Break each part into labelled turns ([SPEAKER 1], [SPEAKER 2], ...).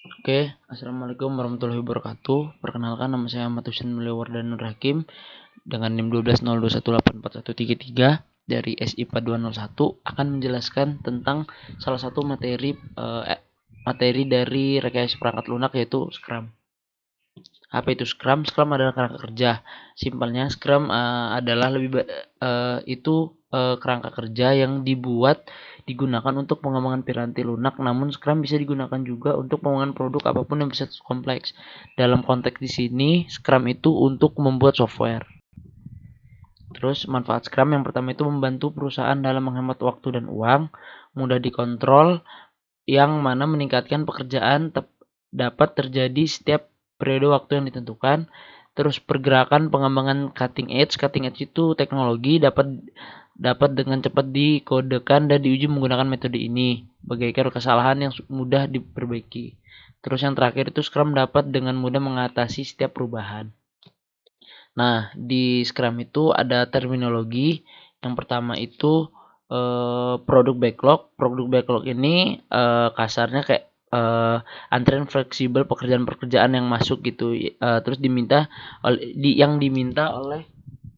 [SPEAKER 1] Oke, Assalamualaikum warahmatullahi wabarakatuh. Perkenalkan, nama saya Ahmad Husain Mulyawardanur Hakim dengan NIM 1202184133 dari SIPA 201 akan menjelaskan tentang salah satu materi dari rekayasa perangkat lunak, yaitu Scrum. Apa itu Scrum? Scrum adalah kerangka kerja. Simpelnya Scrum adalah kerangka kerja yang digunakan untuk pengembangan piranti lunak. Namun Scrum bisa digunakan juga untuk pengembangan produk apapun yang bisa kompleks. Dalam konteks di sini, Scrum itu untuk membuat software. Terus manfaat Scrum yang pertama itu membantu perusahaan dalam menghemat waktu dan uang, mudah dikontrol, yang mana meningkatkan pekerjaan dapat terjadi setiap periode waktu yang ditentukan. Terus pergerakan pengembangan cutting edge itu teknologi dapat dengan cepat dikodekan dan diuji menggunakan metode ini, bagaikan kesalahan yang mudah diperbaiki. Terus yang terakhir itu Scrum dapat dengan mudah mengatasi setiap perubahan. Nah, di Scrum itu ada terminologi. Yang pertama itu produk backlog. Produk backlog ini kasarnya kayak antrian fleksibel pekerjaan-pekerjaan yang masuk gitu. Terus yang diminta oleh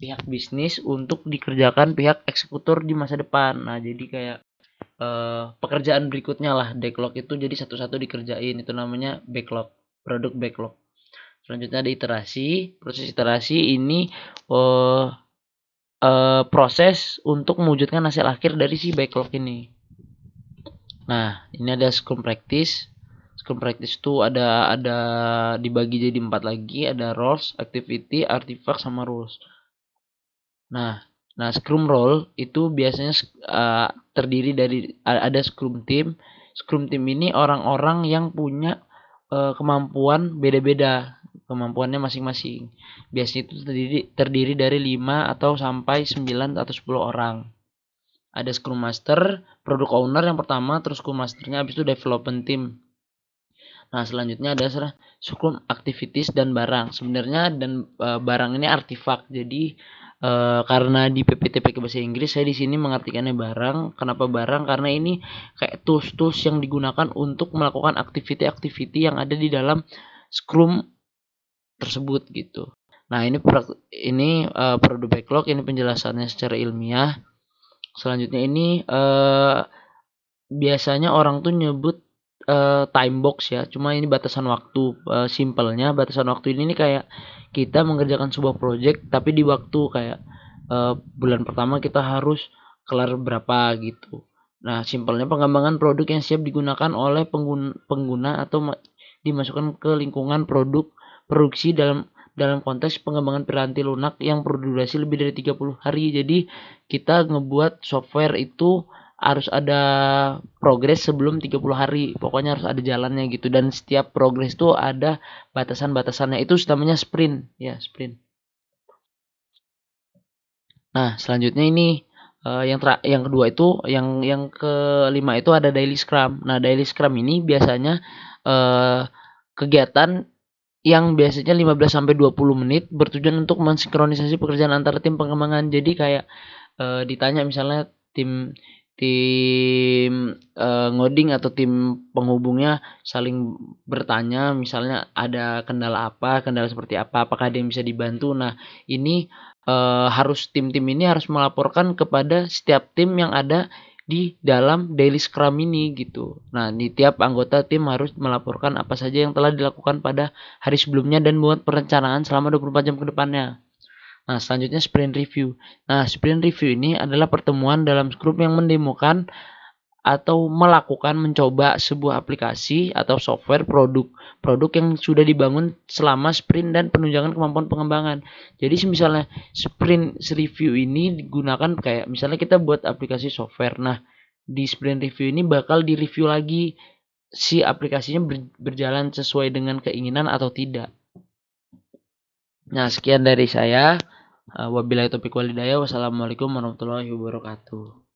[SPEAKER 1] pihak bisnis untuk dikerjakan pihak eksekutor di masa depan. Nah, jadi kayak pekerjaan berikutnya lah, backlog itu jadi satu-satu dikerjain, itu namanya backlog, produk backlog. Selanjutnya ada iterasi. Proses iterasi ini proses untuk mewujudkan hasil akhir dari si backlog ini. Nah, ini ada Scrum Practice. Scrum Practice itu ada dibagi jadi 4 lagi, ada roles, activity, artifact, sama rules. Nah, Scrum Role itu biasanya terdiri dari ada Scrum Team. Scrum Team ini orang-orang yang punya kemampuan beda-beda, kemampuannya masing-masing. Biasanya itu terdiri dari 5 atau sampai 9 atau 10 orang. Ada Scrum Master, Product Owner yang pertama, terus Scrum Masternya, habis itu Development Team. Nah, selanjutnya ada Scrum Activities dan barang. Sebenarnya barang ini artifak. Jadi karena di PPTPK bahasa Inggris saya di sini mengartikannya barang. Kenapa barang? Karena ini kayak tools yang digunakan untuk melakukan aktiviti-aktiviti yang ada di dalam Scrum tersebut gitu. Nah, ini produk backlog, ini penjelasannya secara ilmiah. Selanjutnya ini biasanya orang tuh nyebut time box ya. Cuma ini batasan waktu. Simpelnya batasan waktu ini kayak kita mengerjakan sebuah project tapi di waktu kayak bulan pertama kita harus kelar berapa gitu. Nah, simpelnya pengembangan produk yang siap digunakan oleh pengguna atau dimasukkan ke lingkungan produksi dalam konteks pengembangan piranti lunak yang berdurasi lebih dari 30 hari. Jadi kita ngebuat software itu harus ada progres sebelum 30 hari. Pokoknya harus ada jalannya gitu, dan setiap progres itu ada batasan-batasannya. Itu namanya sprint ya, sprint. Nah, selanjutnya ini yang kedua itu yang kelima itu ada daily scrum. Nah, daily scrum ini biasanya kegiatan yang biasanya 15 sampai 20 menit bertujuan untuk mensinkronisasi pekerjaan antar tim pengembangan. Jadi kayak ditanya misalnya tim tim ngoding atau tim penghubungnya saling bertanya, misalnya ada kendala seperti apa, apakah ada yang bisa dibantu. Nah, ini tim-tim ini harus melaporkan kepada setiap tim yang ada di dalam daily scrum ini gitu. Nah, di tiap anggota tim harus melaporkan apa saja yang telah dilakukan pada hari sebelumnya dan buat perencanaan selama 24 jam ke depannya. Nah, selanjutnya sprint review. Nah, sprint review ini adalah pertemuan dalam Scrum yang mendemokan atau mencoba sebuah aplikasi atau software produk yang sudah dibangun selama sprint dan penunjangan kemampuan pengembangan. Jadi misalnya sprint review ini digunakan kayak misalnya kita buat aplikasi software. Nah, di sprint review ini bakal direview lagi si aplikasinya berjalan sesuai dengan keinginan atau tidak. Nah, sekian dari saya. Wabillahi taufiq walhidayah. Wassalamualaikum warahmatullahi wabarakatuh.